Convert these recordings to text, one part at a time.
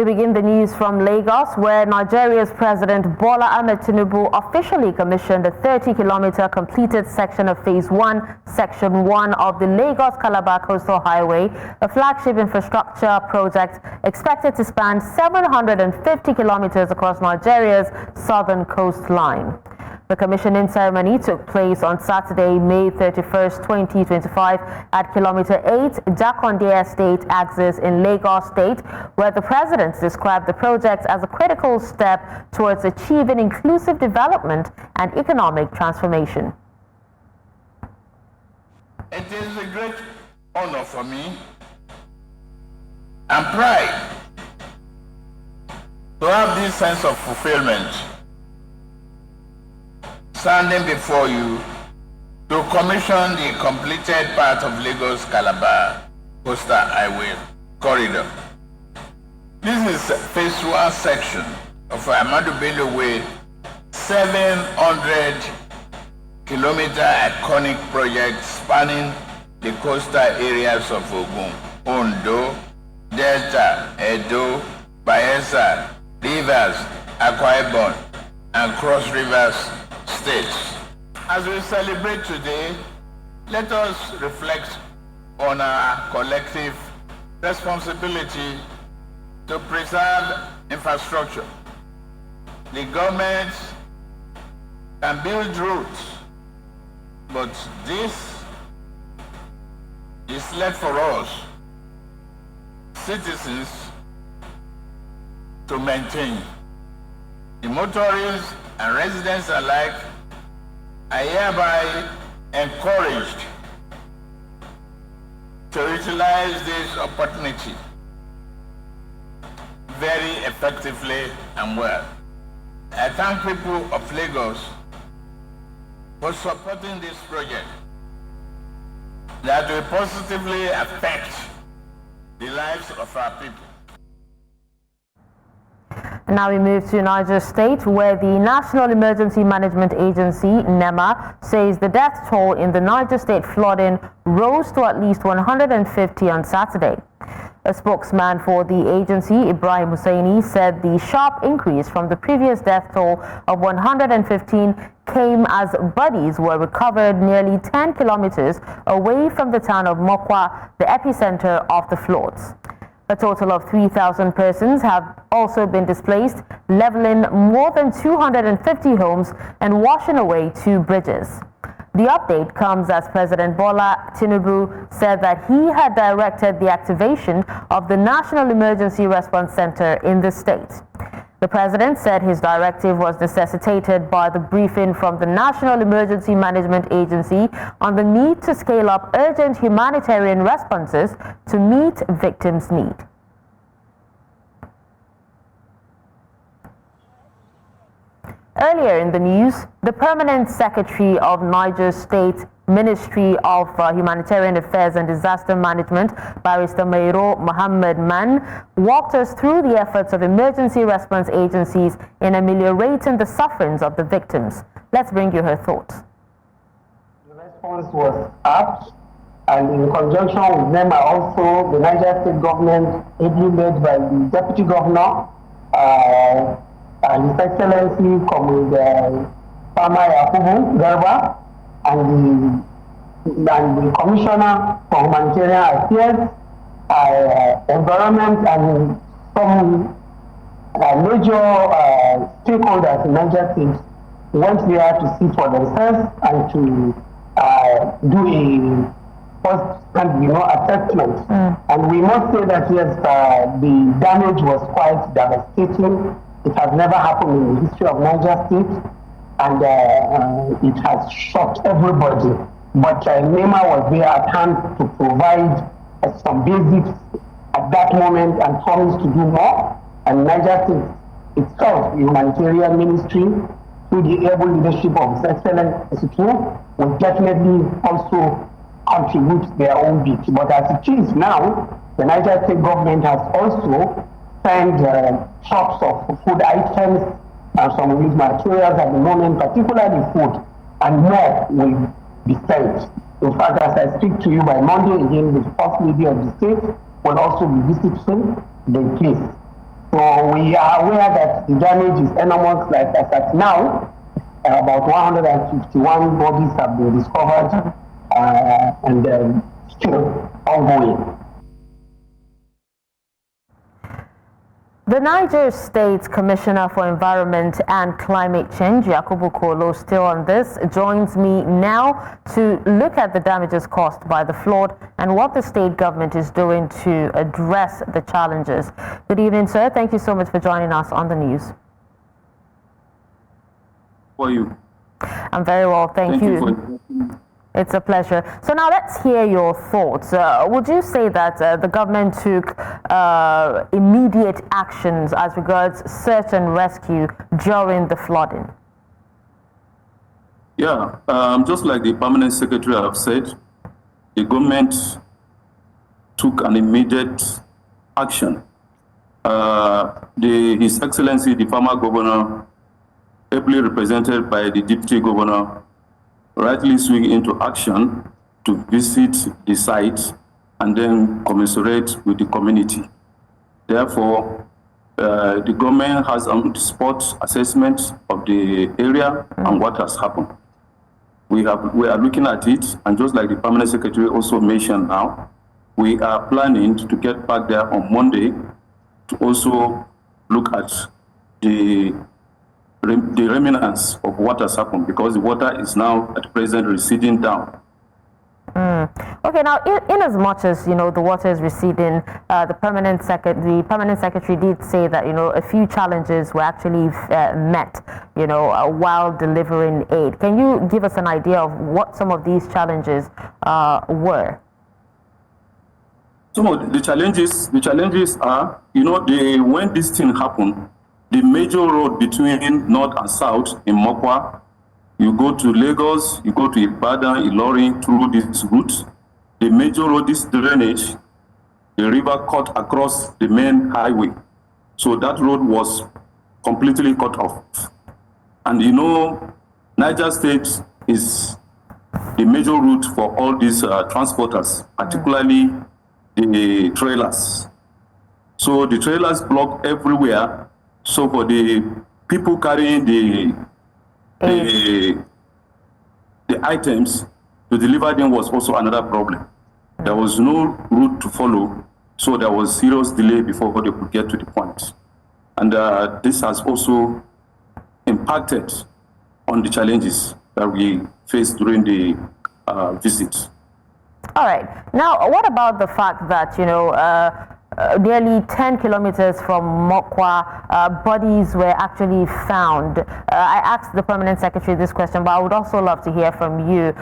We begin the news from Lagos, where Nigeria's President Bola Ahmed Tinubu officially commissioned a 30-kilometer completed section of Phase 1, Section 1 of the Lagos-Calabar Coastal Highway, a flagship infrastructure project expected to span 750 kilometers across Nigeria's southern coastline. The commissioning ceremony took place on Saturday, May 31st, 2025 at Kilometre 8, Jakande Estate axis in Lagos State, where the president described the project as a critical step towards achieving inclusive development and economic transformation. It is a great honor for me and pride to have this sense of fulfillment standing before you to commission the completed part of Lagos-Calabar Coastal Highway corridor. This is Phase 1 section of Ahmadu Bello Way 700 kilometer iconic project spanning the coastal areas of Ogun, Ondo, Delta, Edo, Bayelsa, Rivers, Akwa Ibom, and Cross Rivers states. As we celebrate today, let us reflect on our collective responsibility to preserve infrastructure. The government can build roads, but this is left for us, citizens, to maintain. The motorists and residents alike are hereby encouraged to utilize this opportunity very effectively and well. I thank people of Lagos for supporting this project that will positively affect the lives of our people. Now we move to Niger State, where the National Emergency Management Agency, NEMA, says the death toll in the Niger State flooding rose to at least 150 on Saturday. A spokesman for the agency, Ibrahim Hussaini, said the sharp increase from the previous death toll of 115 came as bodies were recovered nearly 10 kilometers away from the town of Mokwa, the epicenter of the floods. A total of 3,000 persons have also been displaced, leveling more than 250 homes and washing away 2 bridges. The update comes as President Bola Tinubu said that he had directed the activation of the National Emergency Response Center in the state. The president said his directive was necessitated by the briefing from the National Emergency Management Agency on the need to scale up urgent humanitarian responses to meet victims' need. Earlier in the news, the permanent secretary of Niger State Ministry of Humanitarian Affairs and Disaster Management, Barrister Mairo Mohammed Man, walked us through the efforts of emergency response agencies in ameliorating the sufferings of the victims. Let's bring you her thoughts. The response was apt, and in conjunction with NEMA also, the Niger State government, ably led by the Deputy Governor, and His Excellency Comrade Farmer Yakubu Garba, and the Commissioner for Humanitarian Affairs, Environment, and some major stakeholders in Niger State went there to see for themselves and to do a first-hand, assessment. And we must say that yes, the damage was quite devastating. It has never happened in the history of Niger State, and it has shocked everybody. But NEMA was there at hand to provide some basics at that moment and promised to do more. And Niger State itself, the humanitarian ministry, through the able leadership of His Excellency, will definitely also contribute their own bit. But as it is now, the Niger State government has also sent shops of food items and some of these materials at the moment, particularly food, and more will be sent. In fact, as I speak to you by Monday, again, the First Lady of the State will also be visiting the place. So we are aware that the damage is enormous. Like as at now, about 151 bodies have been discovered and still ongoing. The Niger State Commissioner for Environment and Climate Change, Yakubu Kolo, still on this, joins me now to look at the damages caused by the flood and what the state government is doing to address the challenges. Good evening, sir. Thank you so much for joining us on the news. How are you? I'm very well, thank you. It's a pleasure. So now let's hear your thoughts. Would you say that the government took immediate actions as regards search and rescue during the flooding? Yeah, just like the permanent secretary have said, the government took an immediate action. His Excellency, the former governor, ably represented by the deputy governor, rightly swing into action to visit the site and then commiserate with the community. Therefore, the government has a spot assessment of the area and what has happened. We are looking at it, and just like the permanent secretary also mentioned now, we are planning to get back there on Monday to also look at the remnants of what has happened, because the water is now at present receding down. Okay, now in as much as the water is receding, the permanent secretary did say that a few challenges were actually met while delivering aid. Can you give us an idea of what some of these challenges were? Some of the challenges are, when this thing happened, the major road between north and south in Mokwa, you go to Lagos, you go to Ibadan, Ilorin, through this route. The major road, this drainage, the river cut across the main highway. So that road was completely cut off. And Niger State is the major route for all these transporters, particularly the trailers. So the trailers block everywhere. So for the people carrying the items, to deliver them was also another problem. There was no route to follow, so there was serious delay before they could get to the point. And this has also impacted on the challenges that we faced during the visit. All right. Now, what about the fact that, nearly 10 kilometers from Mokwa, bodies were actually found? I asked the permanent secretary this question, but I would also love to hear from you,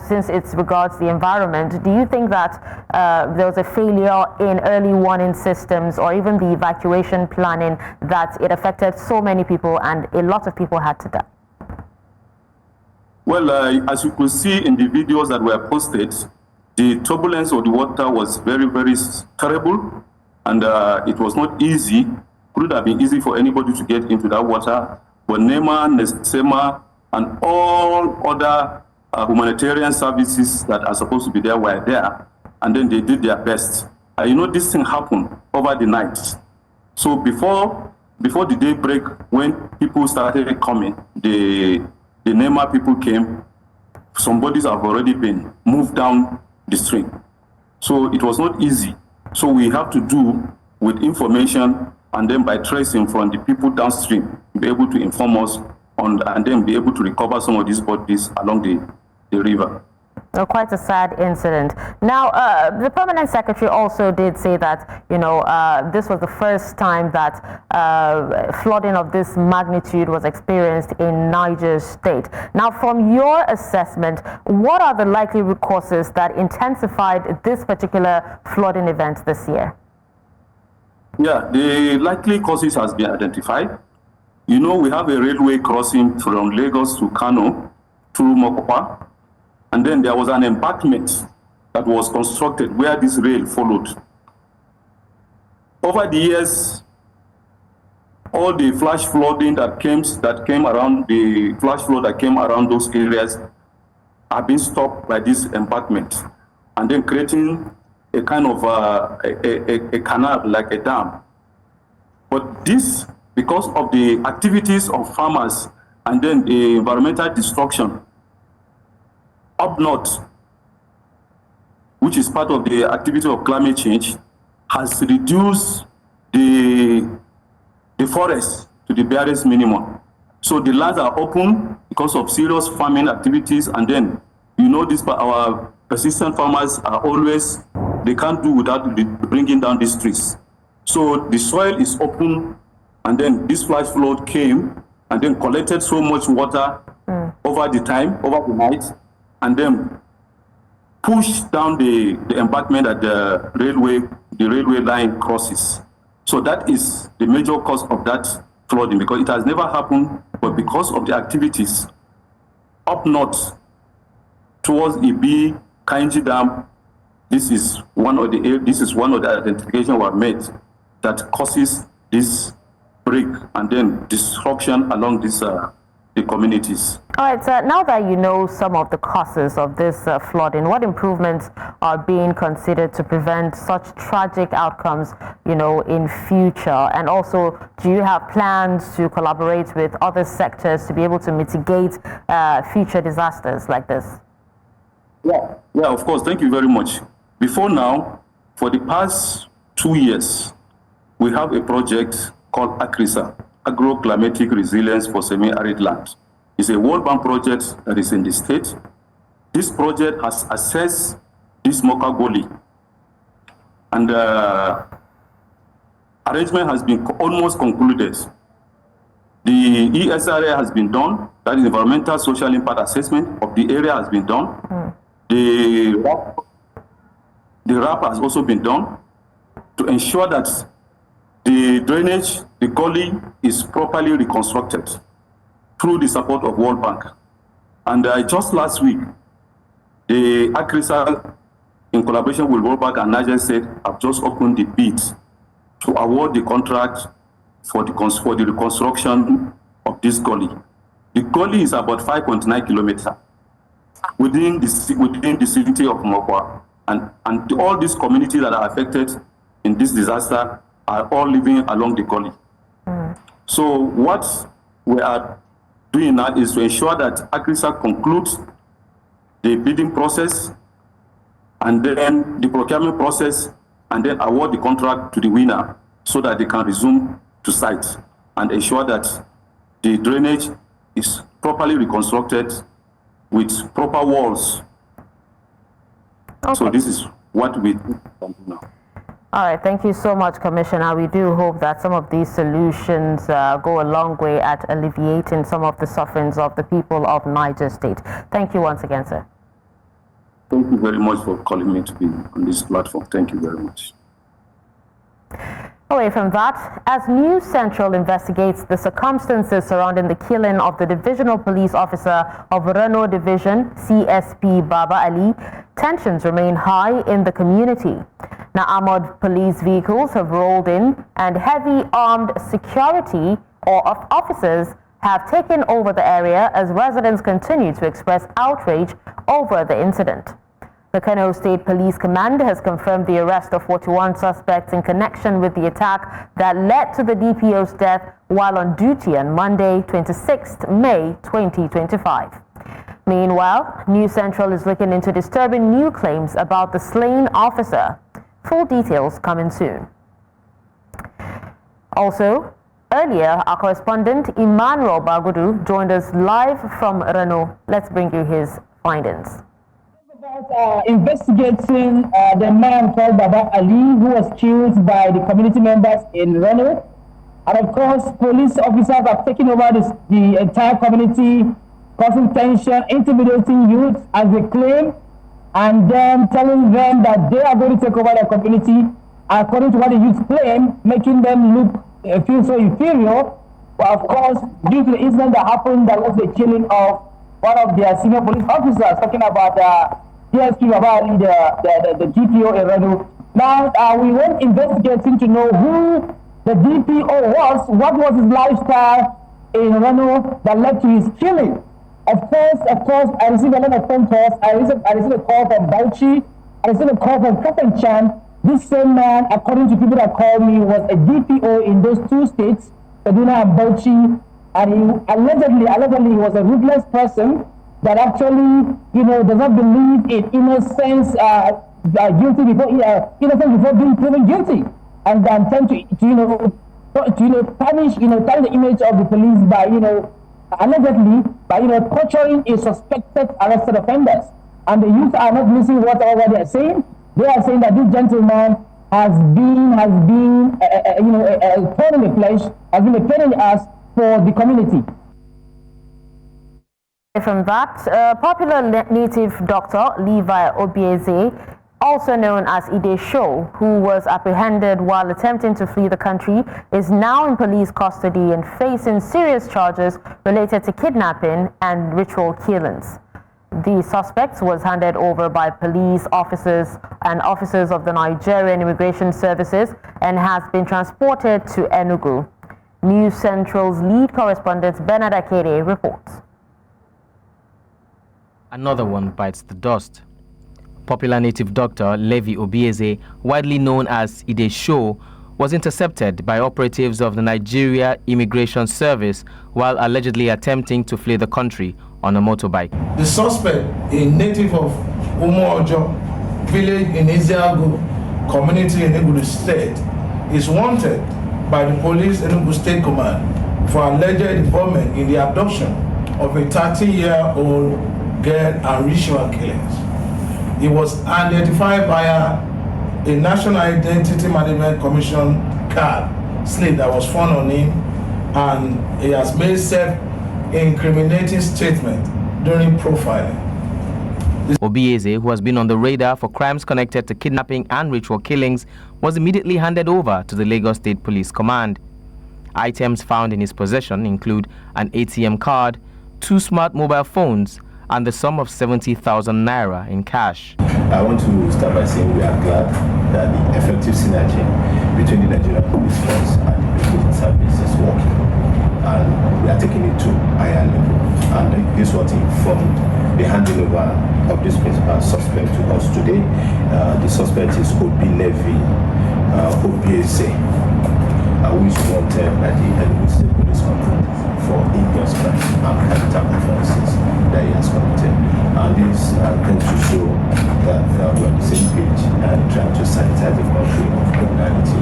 since it regards the environment. Do you think that there was a failure in early warning systems or even the evacuation planning, that it affected so many people and a lot of people had to die? Well, as you could see in the videos that were posted, the turbulence of the water was very, very terrible, and it was not easy. Could have been easy for anybody to get into that water, but NEMA, NESEMA, and all other humanitarian services that are supposed to be there were there, and then they did their best. This thing happened over the night. So before the daybreak, when people started coming, the NEMA people came. Some bodies have already been moved down the stream. So it was not easy. So we have to do with information, and then by tracing from the people downstream, be able to inform us on, and then be able to recover some of these bodies along the river. Quite a sad incident. Now, the permanent secretary also did say that, this was the first time that flooding of this magnitude was experienced in Niger State. Now, from your assessment, what are the likely root causes that intensified this particular flooding event this year? Yeah, the likely causes has been identified. We have a railway crossing from Lagos to Kano through Mokwa. And then there was an embankment that was constructed where this rail followed. Over the years, all the flash flooding that came around, the flash flood that came around those areas have been stopped by this embankment, and then creating a kind of a canal, like a dam, But this, because of the activities of farmers and then the environmental destruction up north, which is part of the activity of climate change, has reduced the forest to the barest minimum. So the lands are open because of serious farming activities, and then, you know, our persistent farmers are always, they can't do without bringing down these trees. So the soil is open, and then this flash flood came and then collected so much water over the night, and then pushed down the embankment that the railway line crosses. So that is the major cause of that flooding, because it has never happened, but because of the activities up north towards Ibi, Kainji Dam, this is one of the identifications were made that causes this break and then disruption along this the communities. All right, so now that you know some of the causes of this flooding, what improvements are being considered to prevent such tragic outcomes, you know, in future? And also, do you have plans to collaborate with other sectors to be able to mitigate future disasters like this? Yeah, of course. Thank you very much. Before now, for the past 2 years, we have a project called ACRISA, Agro-Climatic Resilience for Semi-Arid Land. It's a World Bank project that is in the state. This project has assessed this Moka Gully, and arrangement has been almost concluded. The ESRA has been done, that is Environmental Social Impact Assessment of the area has been done. The RAP has also been done to ensure that the drainage, the gully, is properly reconstructed through the support of World Bank. And just last week, the ACRISA, in collaboration with World Bank and Niger State, have just opened the bid to award the contract for the reconstruction of this gully. The gully is about 5.9 kilometers within the city of Mokwa, and all these communities that are affected in this disaster are all living along the gully. So what we are doing now is to ensure that ACRISA concludes the bidding process and then the procurement process, and then award the contract to the winner so that they can resume to site and ensure that the drainage is properly reconstructed with proper walls. Okay. So this is what we do now. All right, thank you so much, Commissioner. We do hope that some of these solutions go a long way at alleviating some of the sufferings of the people of Niger State. Thank you once again, sir. Thank you very much for calling me to be on this platform. Thank you very much. Away from that, as News Central investigates the circumstances surrounding the killing of the Divisional Police Officer of Reno Division, CSP Baba Ali, tensions remain high in the community. Now, armored police vehicles have rolled in, and heavy armed security or officers have taken over the area as residents continue to express outrage over the incident. The Kaduna State Police Command has confirmed the arrest of 41 suspects in connection with the attack that led to the DPO's death while on duty on Monday, 26th May 2025. Meanwhile, News Central is looking into disturbing new claims about the slain officer. Full details coming soon. Also, earlier, our correspondent Emmanuel Bagodu joined us live from Reno. Let's bring you his findings. Investigating the man called Baba Ali, who was killed by the community members in Reno. And of course, police officers have taken over the entire community, causing tension, intimidating youth as they claim, and then telling them that they are going to take over the community, according to what the youth claim, making them look feel so inferior. But of course, due to the incident that happened, that was the killing of one of their senior police officers, talking about DSP Baba Ali, the DPO in Reno. Now, we went investigating to know who the DPO was, what was his lifestyle in Reno that led to his killing. Of course, I received a lot of phone calls. I received a call from Bauchi. I received a call from Kafanchan. This same man, according to people that called me, was a DPO in those two states, Kaduna and Bauchi, and he allegedly he was a ruthless person that actually, does not believe in innocence, guilty before innocent before being proven guilty, and tend to tarnish the image of the police by allegedly by torturing a suspected arrested offenders. And the youth are not listening to whatever they are saying. They are saying that this gentleman has been a thorn in the flesh, has been a pain in the ass for the community. From that, popular native doctor Levi Obieze, also known as Ide Show, who was apprehended while attempting to flee the country, is now in police custody and facing serious charges related to kidnapping and ritual killings. The suspect was handed over by police officers and officers of the Nigerian Immigration Services and has been transported to Enugu. News Central's lead correspondent Bernard Akede reports. Another one bites the dust. Popular native doctor Levi Obieze, widely known as Ide Show, was intercepted by operatives of the Nigeria Immigration Service while allegedly attempting to flee the country on a motorbike. The suspect, a native of Umuojo village in Iziagu community in Lagos State, is wanted by the police Enugu State Command for alleged involvement in the abduction of a 30-year-old girl and ritual killings. He was identified via a National Identity Management Commission card slip that was found on him, and he has made self-incriminating statement during profiling. Obieze, who has been on the radar for crimes connected to kidnapping and ritual killings, was immediately handed over to the Lagos State Police Command. Items found in his possession include an ATM card, 2 smart mobile phones, and the sum of 70,000 naira in cash. I want to start by saying we are glad that the effective synergy between the Nigerian Police Force and the Immigration Service is working, and we are taking it to higher level. And this was informed the handing over of this principal suspect to us today. The suspect is Levi Obieze, who is wanted by the Enugu State Police Command for injurious crimes and capital offences that he has committed. And this tends to show that we're on the same page and trying to sanitize the country of criminality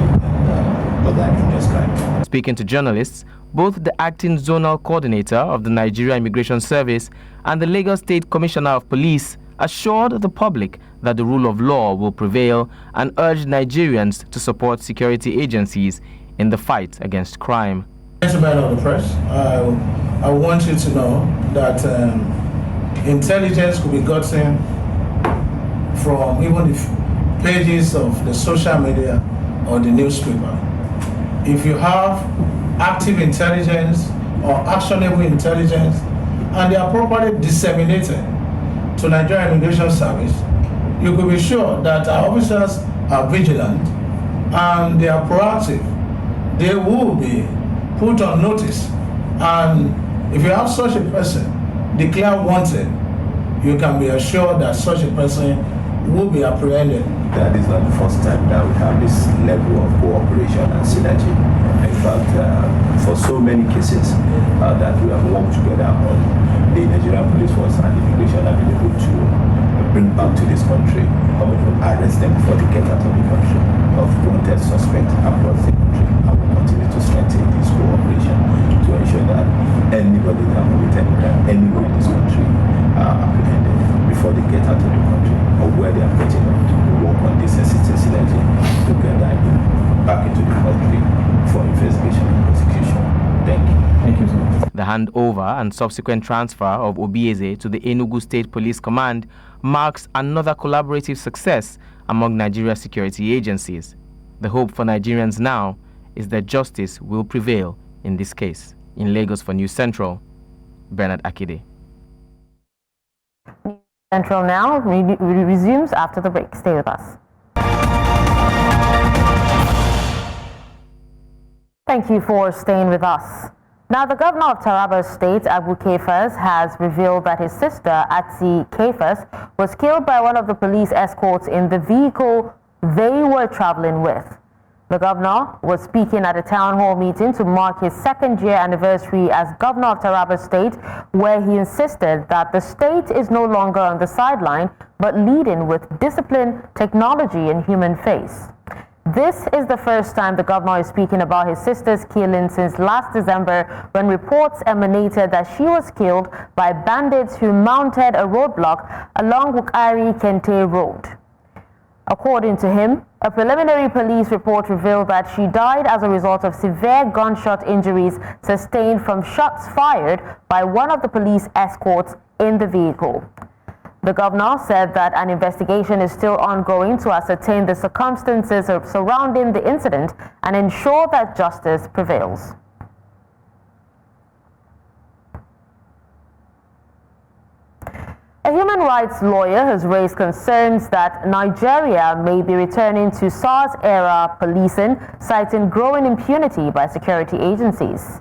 and other injurious crimes. Speaking to journalists, both the acting zonal coordinator of the Nigeria Immigration Service and the Lagos State Commissioner of Police assured the public that the rule of law will prevail and urged Nigerians to support security agencies in the fight against crime. Gentlemen of the press, I want you to know that intelligence could be gotten from even the pages of the social media or the newspaper. If you have active intelligence or actionable intelligence and they are properly disseminated to Nigerian Immigration Service, you could be sure that our officers are vigilant and they are proactive. They will be put on notice, and if you have such a person declared wanted, you can be assured that such a person will be apprehended. That is not the first time that we have this level of cooperation and synergy. In fact, for so many cases that we have worked together on, the Nigerian Police Force and Immigration have been able to bring back to this country, or even arrest them before they get out of the country, of wanted suspects across the country. And we continue to strengthen this cooperation to ensure that anybody that committed crime anywhere in this country are apprehended before they get out of the country or where they are getting out. To work on this synergy to get them back into the country for investigation and prosecution. Thank you. Thank you so much. The handover and subsequent transfer of Obieze to the Enugu State Police Command marks another collaborative success among Nigeria's security agencies. The hope for Nigerians now is that justice will prevail in this case. In Lagos for News Central, Bernard Akede. News Central now resumes after the break. Stay with us. Thank you for staying with us. Now, the governor of Taraba State, Abu Kefas, has revealed that his sister, Atsi Kefas, was killed by one of the police escorts in the vehicle they were traveling with. The governor was speaking at a town hall meeting to mark his second-year anniversary as governor of Taraba State, where he insisted that the state is no longer on the sideline, but leading with discipline, technology, and human face. This is the first time the governor is speaking about his sister's killing since last December, when reports emanated that she was killed by bandits who mounted a roadblock along Wukari-Kente Road. According to him, a preliminary police report revealed that she died as a result of severe gunshot injuries sustained from shots fired by one of the police escorts in the vehicle. The governor said that an investigation is still ongoing to ascertain the circumstances surrounding the incident and ensure that justice prevails. A human rights lawyer has raised concerns that Nigeria may be returning to SARS-era policing, citing growing impunity by security agencies.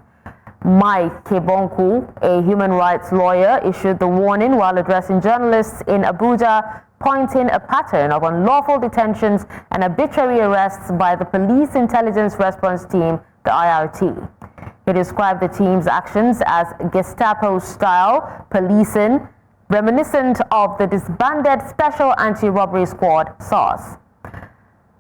Mike Kebonku, a human rights lawyer, issued the warning while addressing journalists in Abuja, pointing a pattern of unlawful detentions and arbitrary arrests by the Police Intelligence Response Team, the IRT. He described the team's actions as Gestapo-style policing, reminiscent of the disbanded Special Anti-Robbery Squad, SARS.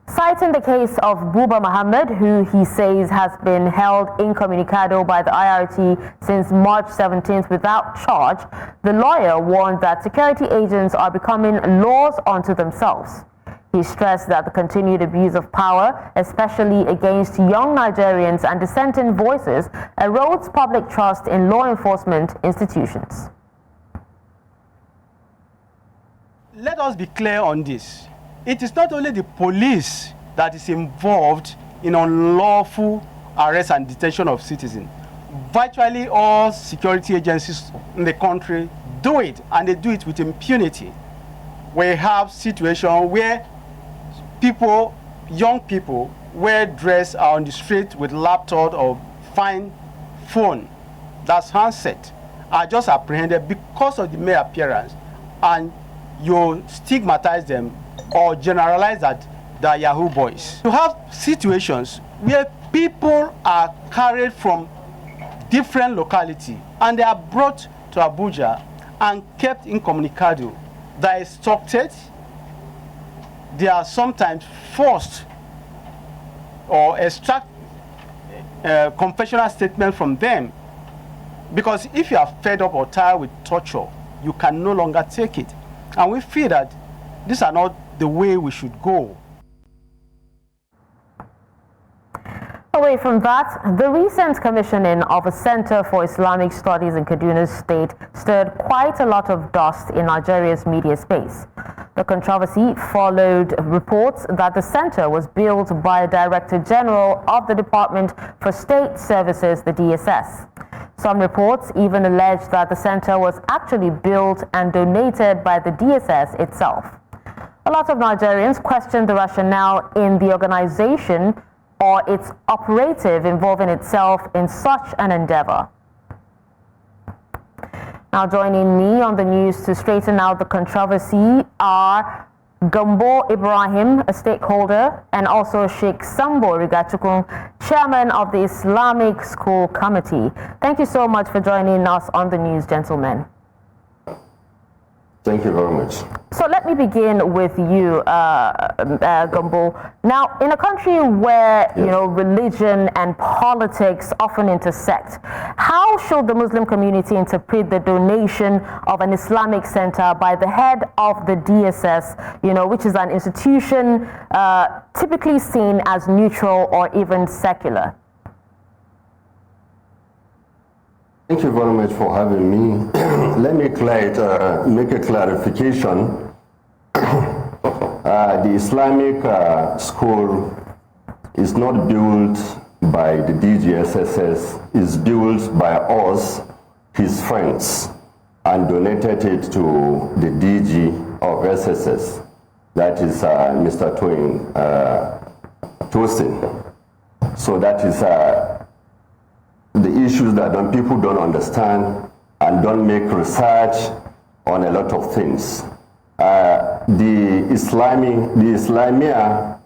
Citing the case of Buba Mohammed, who he says has been held incommunicado by the IRT since March 17th without charge, the lawyer warned that security agents are becoming laws unto themselves. He stressed that the continued abuse of power, especially against young Nigerians and dissenting voices, erodes public trust in law enforcement institutions. Let us be clear on this. It is not only the police that is involved in unlawful arrest and detention of citizens. Virtually all security agencies in the country do it, and they do it with impunity. We have situations where people, young people, wear dress are on the street with laptop or fine phone, that's handset, are just apprehended because of the mere appearance, and you stigmatize them or generalize that they're Yahoo boys. You have situations where people are carried from different locality and they are brought to Abuja and kept incommunicado. They are extorted, they are sometimes forced or extract confessional statement from them, because if you are fed up or tired with torture, you can no longer take it. And we feel that these are not the way we should go. Away from that, the recent commissioning of a Center for Islamic Studies in Kaduna State stirred quite a lot of dust in Nigeria's media space. The controversy followed reports that the center was built by a Director General of the Department for State Services, the DSS. Some reports even alleged that the center was actually built and donated by the DSS itself. A lot of Nigerians questioned the rationale in the organization or its operative involving itself in such an endeavor. Now joining me on the news to straighten out the controversy are Gambo Ibrahim, a stakeholder, and also Sheikh Sambo Rigachukun, chairman of the Islamic School Committee. Thank you so much for joining us on the news, gentlemen. Thank you very much. So let me begin with you, Gambo. Now, in a country where religion and politics often intersect, how should the Muslim community interpret the donation of an Islamic center by the head of the DSS, which is an institution typically seen as neutral or even secular? Thank you very much for having me. Let me make a clarification. The Islamic school is not built by the DGSSS, it's built by us, his friends, and donated it to the DG of SSS, that is Mr. Tosin. So that is the issues that people don't understand and don't make research on a lot of things. the Islamia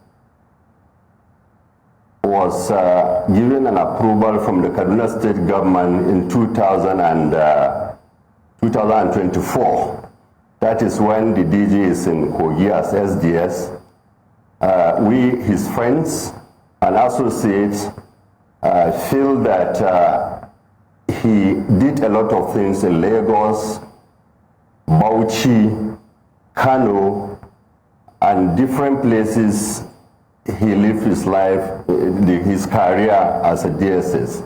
was given an approval from the Kaduna State government in 2024. That is when the DG is in Kogi as SDS. We, his friends and associates, feel that he did a lot of things in Lagos, Bauchi, Kano, and different places. He lived his life, his career as a DSS.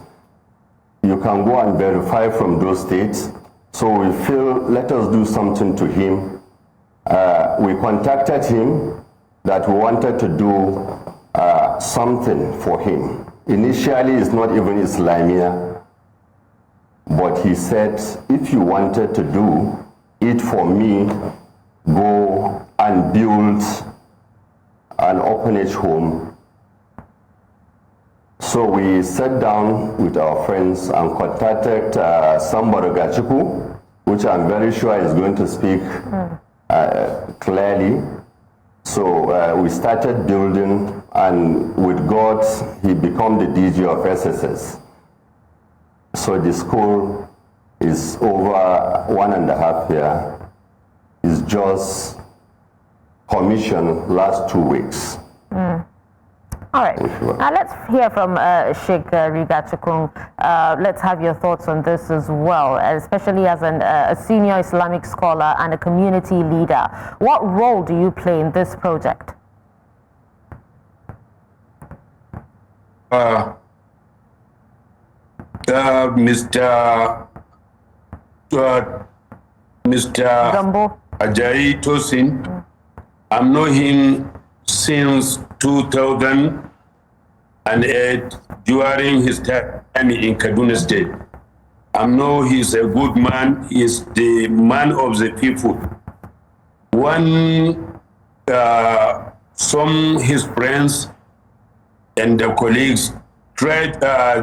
You can go and verify from those states. So we feel, let us do something to him. We contacted him that we wanted to do something for him. Initially, it's not even Islamia, but he said, if you wanted to do it for me, go and build an orphanage home. So we sat down with our friends and contacted Sambara Gachiku, which I'm very sure is going to speak clearly. So we started building, and with God, he became the DG of SSS. So the school is over 1.5 years. It's just commissioned last 2 weeks. All right. Now let's hear from Sheikh Rigachukung. Let's have your thoughts on this as well, especially as a senior Islamic scholar and a community leader. What role do you play in this project? Mr. Gambo Ajayi Tosin, I've known him since 2008 during his time in Kaduna State. I know he's a good man. He's the man of the people. Some his friends and the colleagues tried,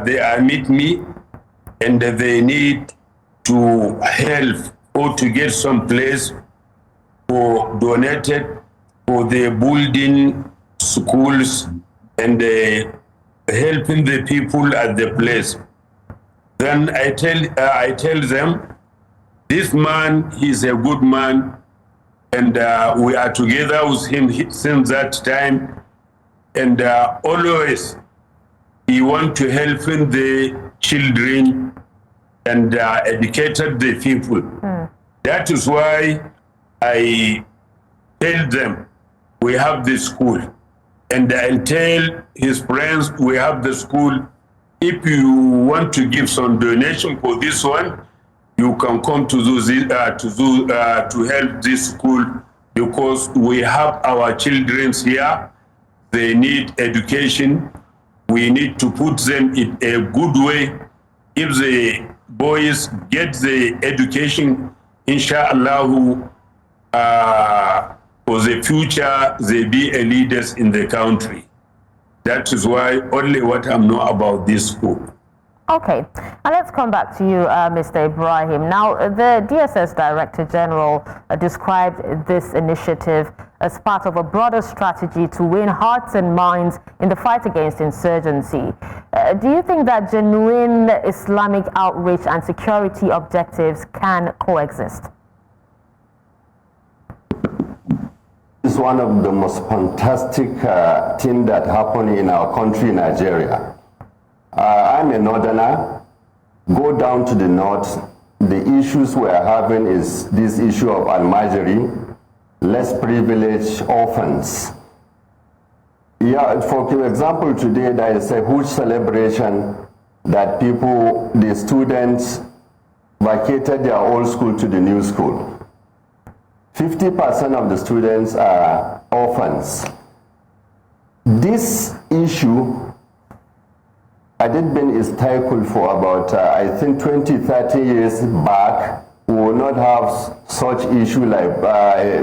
they meet me and they need to help or to get some place for donated for the building schools and helping the people at the place. Then I tell them, this man, he's a good man, and we are together with him since that time, and always he want to help the children and educated the people. That is why I tell them we have the school, and I tell his friends we have the school. If you want to give some donation for this one, you can come to help this school, because we have our children here. They need education. We need to put them in a good way. If the boys get the education, inshallah, for the future, they be a leaders in the country. That is why only what I know about this school. Okay, and let's come back to you, Mr. Ibrahim. Now, the DSS Director General described this initiative as part of a broader strategy to win hearts and minds in the fight against insurgency. Do you think that genuine Islamic outreach and security objectives can coexist? It's one of the most fantastic things that happened in our country, Nigeria. I'm a northerner. Go down to the north. The issues we're having is this issue of almajiri, less privileged orphans. Yeah, for example, today there is a huge celebration that the students vacated their old school to the new school. 50% of the students are orphans. This issue had been is tackled for about, I think 20, 30 years back, we will not have such issue like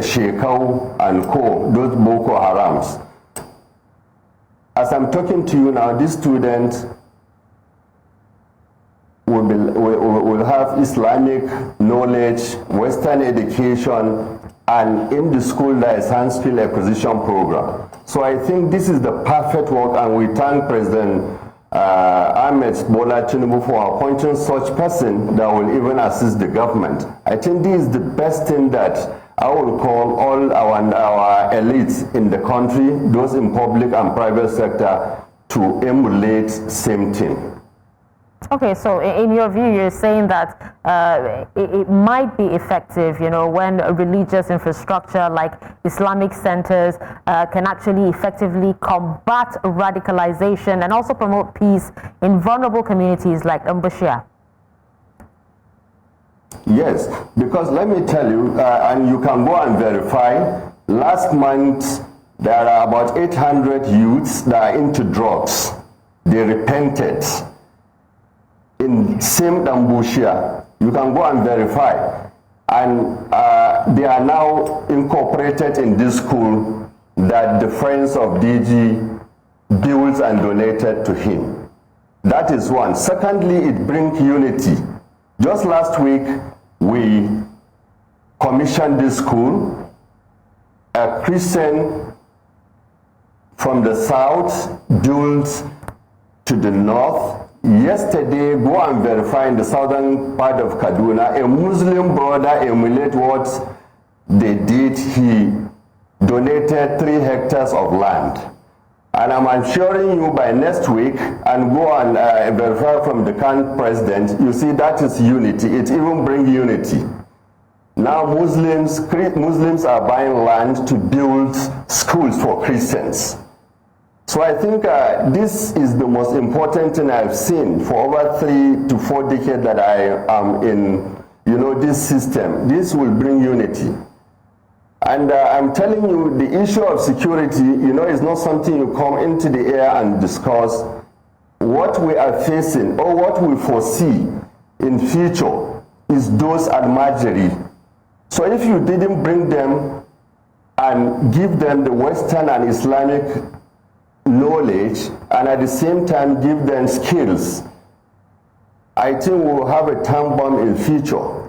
Shekau and Co., those Boko Harams. As I'm talking to you now, these students will have Islamic knowledge, Western education, and in the school there is hand skill acquisition program. So I think this is the perfect work, and we thank President Bola Ahmed Tinubu for appointing such person that will even assist the government. I think this is the best thing that I will call all our elites in the country, those in public and private sector, to emulate same thing. Okay, so in your view, you're saying that it might be effective, you know, when religious infrastructure like Islamic centers can actually effectively combat radicalization and also promote peace in vulnerable communities like Mbushia. Yes, because let me tell you, and you can go and verify, last month there are about 800 youths that are into drugs. They repented in same Mbushia. You can go and verify, and they are now incorporated in this school that the friends of DG built and donated to him. That is one. Secondly, it brings unity. Just last week we commissioned this school. A Christian from the south built to the north. Yesterday, go and verify in the southern part of Kaduna, a Muslim brother emulate what they did. He donated 3 hectares of land. And I'm assuring you by next week, and go and verify from the current president, you see that is unity. It even brings unity. Now Muslims are buying land to build schools for Christians. So I think this is the most important thing I've seen for over 3 to 4 decades that I am in, you know, this system. This will bring unity. And I'm telling you, the issue of security, you know, is not something you come into the air and discuss. What we are facing or what we foresee in future is those at Marjorie. So if you didn't bring them and give them the Western and Islamic knowledge, and at the same time give them skills, I think we'll have a time bomb in future.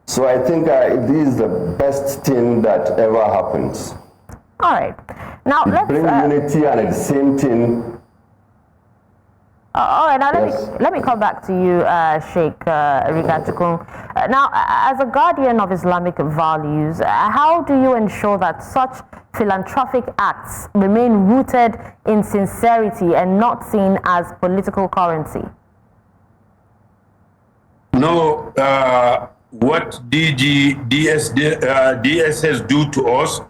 So I think this is the best thing that ever happens. All right. Now let's bring unity, and at the same thing. All right. Now let me come back to you, Sheikh Rigachukun. Now, as a guardian of Islamic values, how do you ensure that such philanthropic acts remain rooted in sincerity and not seen as political currency? No, what DSS do to us,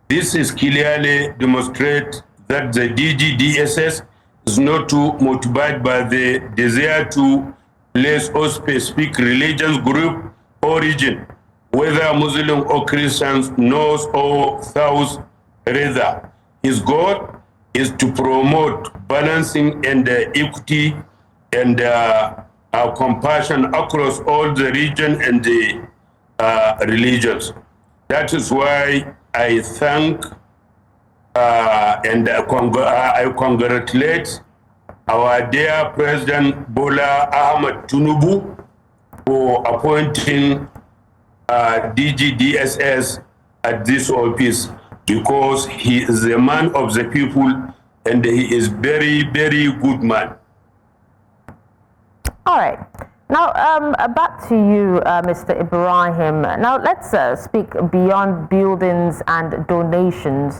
this is clearly demonstrate that the DSS is not too motivated by the desire to place or specific religious group or region, whether Muslim or Christians, north or south. Rather, his goal is to promote balancing and equity and compassion across all the region and the religions. That is why I thank and I congratulate our dear President Bola Ahmed Tinubu for appointing DSS at this office, because he is a man of the people and he is very, very good man. All right. Now, back to you, Mr. Ibrahim. Now, let's speak beyond buildings and donations.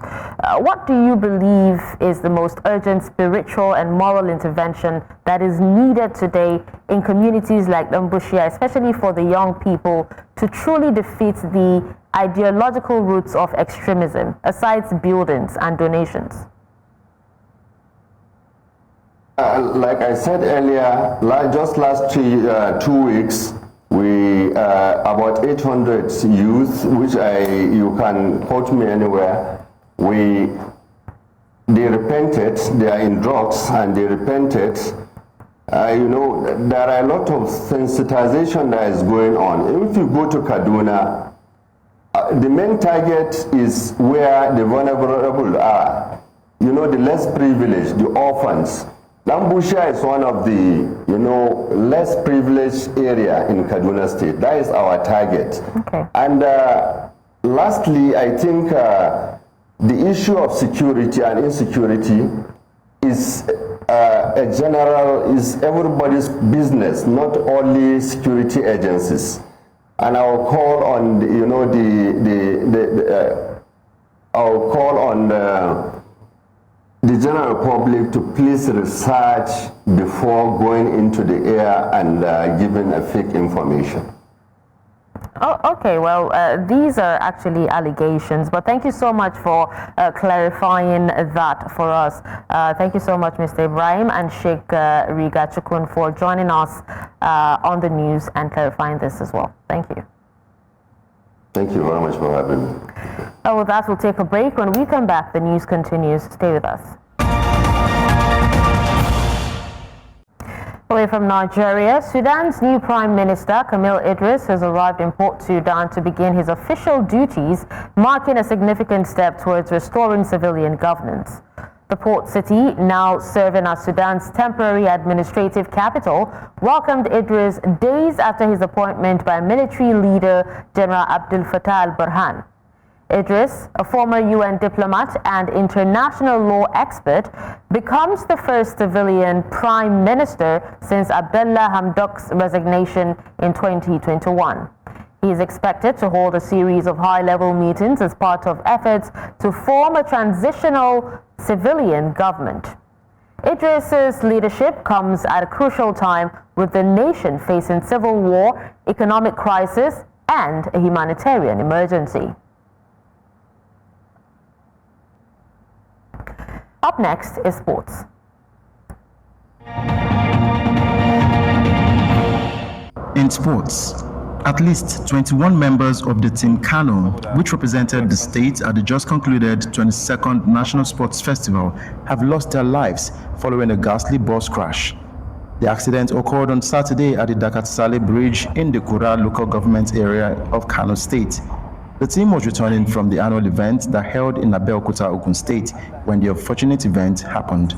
What do you believe is the most urgent spiritual and moral intervention that is needed today in communities like Mbushia, especially for the young people, to truly defeat the ideological roots of extremism, aside buildings and donations? Like I said earlier, just last 2 weeks, we about 800 youth, which you can quote me anywhere. They repented. They are in drugs, and they repented. You know, there are a lot of sensitization that is going on. If you go to Kaduna, the main target is where the vulnerable are. You know, the less privileged, the orphans. Lambusha is one of the, less privileged area in Kaduna State. That is our target. Okay. And lastly, I think the issue of security and insecurity is is everybody's business, not only security agencies. And I'll call on I'll call on the general public to please research before going into the air and giving a fake information. Oh, okay, well, these are actually allegations, but thank you so much for clarifying that for us. Thank you so much, Mr. Ibrahim and Sheikh Riga Chukun, for joining us on the news and clarifying this as well. Thank you. Thank you very much for having me. With that, we'll take a break. When we come back, the news continues. Stay with us. Away from Nigeria, Sudan's new Prime Minister, Camil Idris, has arrived in Port Sudan to begin his official duties, marking a significant step towards restoring civilian governance. The port city, now serving as Sudan's temporary administrative capital, welcomed Idris days after his appointment by military leader General Abdel Fattah al-Burhan. Idris, a former UN diplomat and international law expert, becomes the first civilian prime minister since Abdullah Hamdok's resignation in 2021. He is expected to hold a series of high-level meetings as part of efforts to form a transitional civilian government. Idris's leadership comes at a crucial time with the nation facing civil war, economic crisis, and a humanitarian emergency. Up next is sports. In sports, at least 21 members of the Team Kano, which represented the state at the just concluded 22nd National Sports Festival, have lost their lives following a ghastly bus crash. The accident occurred on Saturday at the Dakar-Saleh Bridge in the Kura local government area of Kano State. The team was returning from the annual event that held in Abeokuta, Ogun State, when the unfortunate event happened.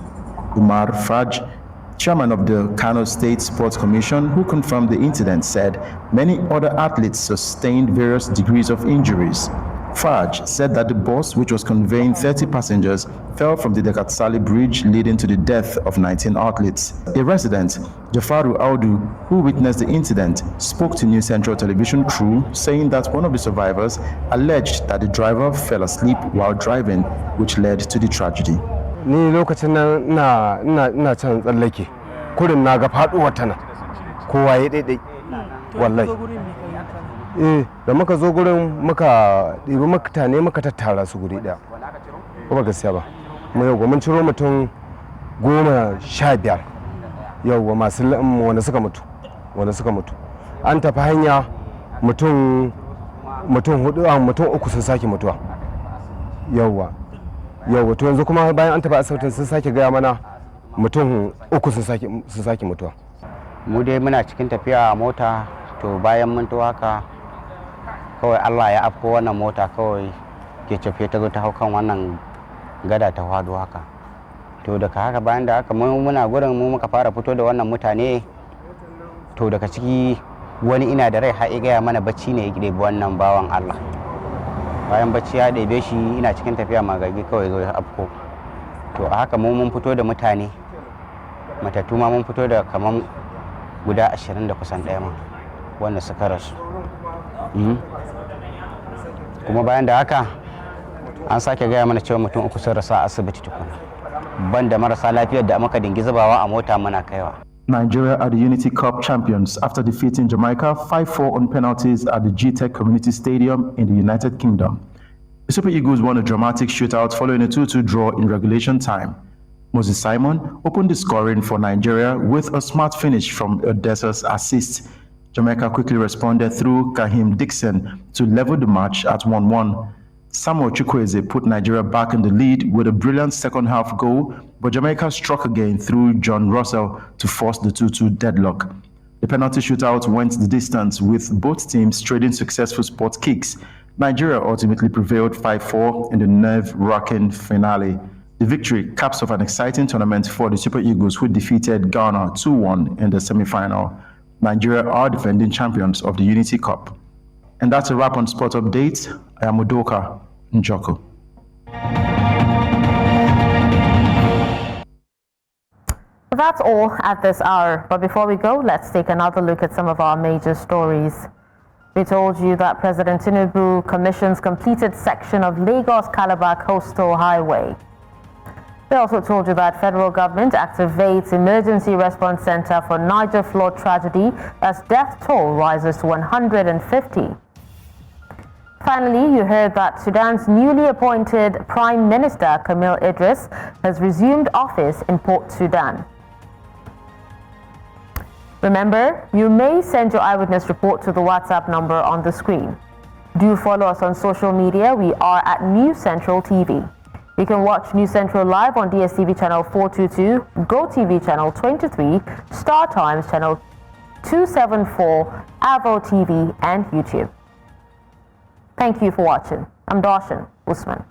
Umar Faj, chairman of the Kano State Sports Commission, who confirmed the incident, said many other athletes sustained various degrees of injuries. Faj said that the bus, which was conveying 30 passengers, fell from the Dakar-Saleh Bridge, leading to the death of 19 athletes. A resident, Jafaru Audu, who witnessed the incident, spoke to New Central Television crew, saying that one of the survivors alleged that the driver fell asleep while driving, which led to the tragedy. Ni lokacin nan ina can tsallake kurin na ga faduwar tana kowa ya daidai wallahi da muka zo gurin muka ɗibi mutane muka tattara su guri ɗaya ba gaskiya ba mu yau mun ciro mutum 15 yau masu wanda suka mutu an tafi hanya mutum 3 sun sake mutuwa yauwa to yanzu kuma bayan an tafi asibitin sun sake gaya mana mutum 3 sun sake mutuwa. Mu dai muna cikin tafiya a mota, to bayan mun to haka kawai Allah ya afko wannan mota kawai ke tafiye ta zo ta hau kan wannan gada ta hwado haka. To daga haka bayan da haka muna gurin mu muka fara fito da wannan mutane, to daga ciki wani ina da rai har ya gaya mana bacci ne ya ɗebi wannan bawan Allah. Bayan bacci ya ɗebe shi ina cikin tafiya magagi kawai zo ya afko. To a haka mun fito da mutane matattu ma mun fito da kaman guda 20 da kusan ɗaya ma wanda suka rasu. Kuma bayan da haka an sake gaya mana cewa mutum 3 sun rasa a asibiti tukuna, banda marasa lafiyar da muka dingi zubawa a mota muna kaiwa. Nigeria are the Unity Cup champions after defeating Jamaica 5-4 on penalties at the GTech Community Stadium in the United Kingdom. The Super Eagles won a dramatic shootout following a 2-2 draw in regulation time. Moses Simon opened the scoring for Nigeria with a smart finish from Odessa's assist. Jamaica quickly responded through Kahim Dixon to level the match at 1-1. Samuel Chukwueze put Nigeria back in the lead with a brilliant second-half goal, but Jamaica struck again through John Russell to force the 2-2 deadlock. The penalty shootout went the distance with both teams trading successful spot kicks. Nigeria ultimately prevailed 5-4 in the nerve-wracking finale. The victory caps off an exciting tournament for the Super Eagles, who defeated Ghana 2-1 in the semi-final. Nigeria are defending champions of the Unity Cup. And that's a wrap on Sport Update. I am Udoka Njoko. That's all at this hour, but before we go, let's take another look at some of our major stories. We told you that President Tinubu commissions completed section of Lagos-Calabar Coastal Highway. We also told you that federal government activates emergency response center for Niger flood tragedy as death toll rises to 150. Finally, you heard that Sudan's newly appointed Prime Minister Camil Idris has resumed office in Port Sudan. Remember, you may send your eyewitness report to the WhatsApp number on the screen. Do follow us on social media. We are at News Central TV. You can watch News Central live on DSTV channel 422, GoTV channel 23, Star Times channel 274, Avo TV, and YouTube. Thank you for watching. I'm Darshan Usman.